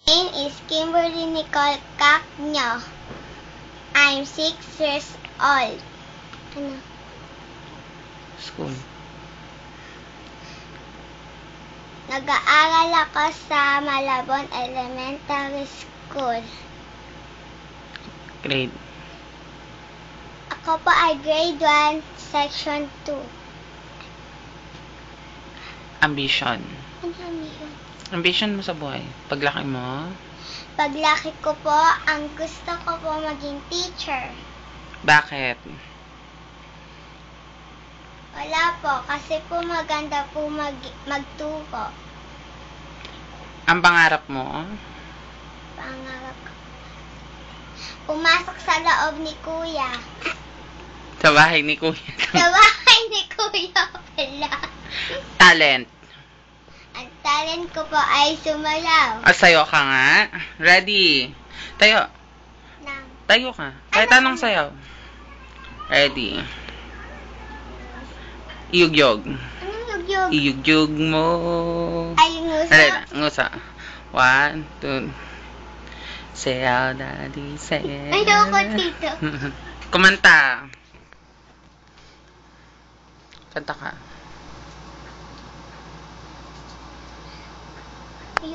name is Kimberly Nicole Cacño. I'm 6 years old. Ano? School. Nag-aaral ako sa Malabon Elementary School. Grade. Ako po ay grade 1, section 2. Ambition. Ano yun? Ambition mo sa buhay. Paglaki mo. Paglaki ko po, ang gusto ko po maging teacher. Bakit? Wala po, kasi po maganda po magturo. Ang pangarap mo? Pangarap ko. Pumasok sa loob ni Kuya. Sa bahay ni Kuya. Sa bahay ni Kuya pala. Talent. Ang talent ko po ay sumalaw. Sayo ka nga. Ready. Tayo. Tayo ka. Kahit anong sayaw. Ready. Iyugyog. Anong yugyog? Iyugyog mo. Ay, nguso. Alin, ngusa. 1, 2. Sayaw, daddy, sayaw. Ayoko dito. Kumanta. Kanta ka.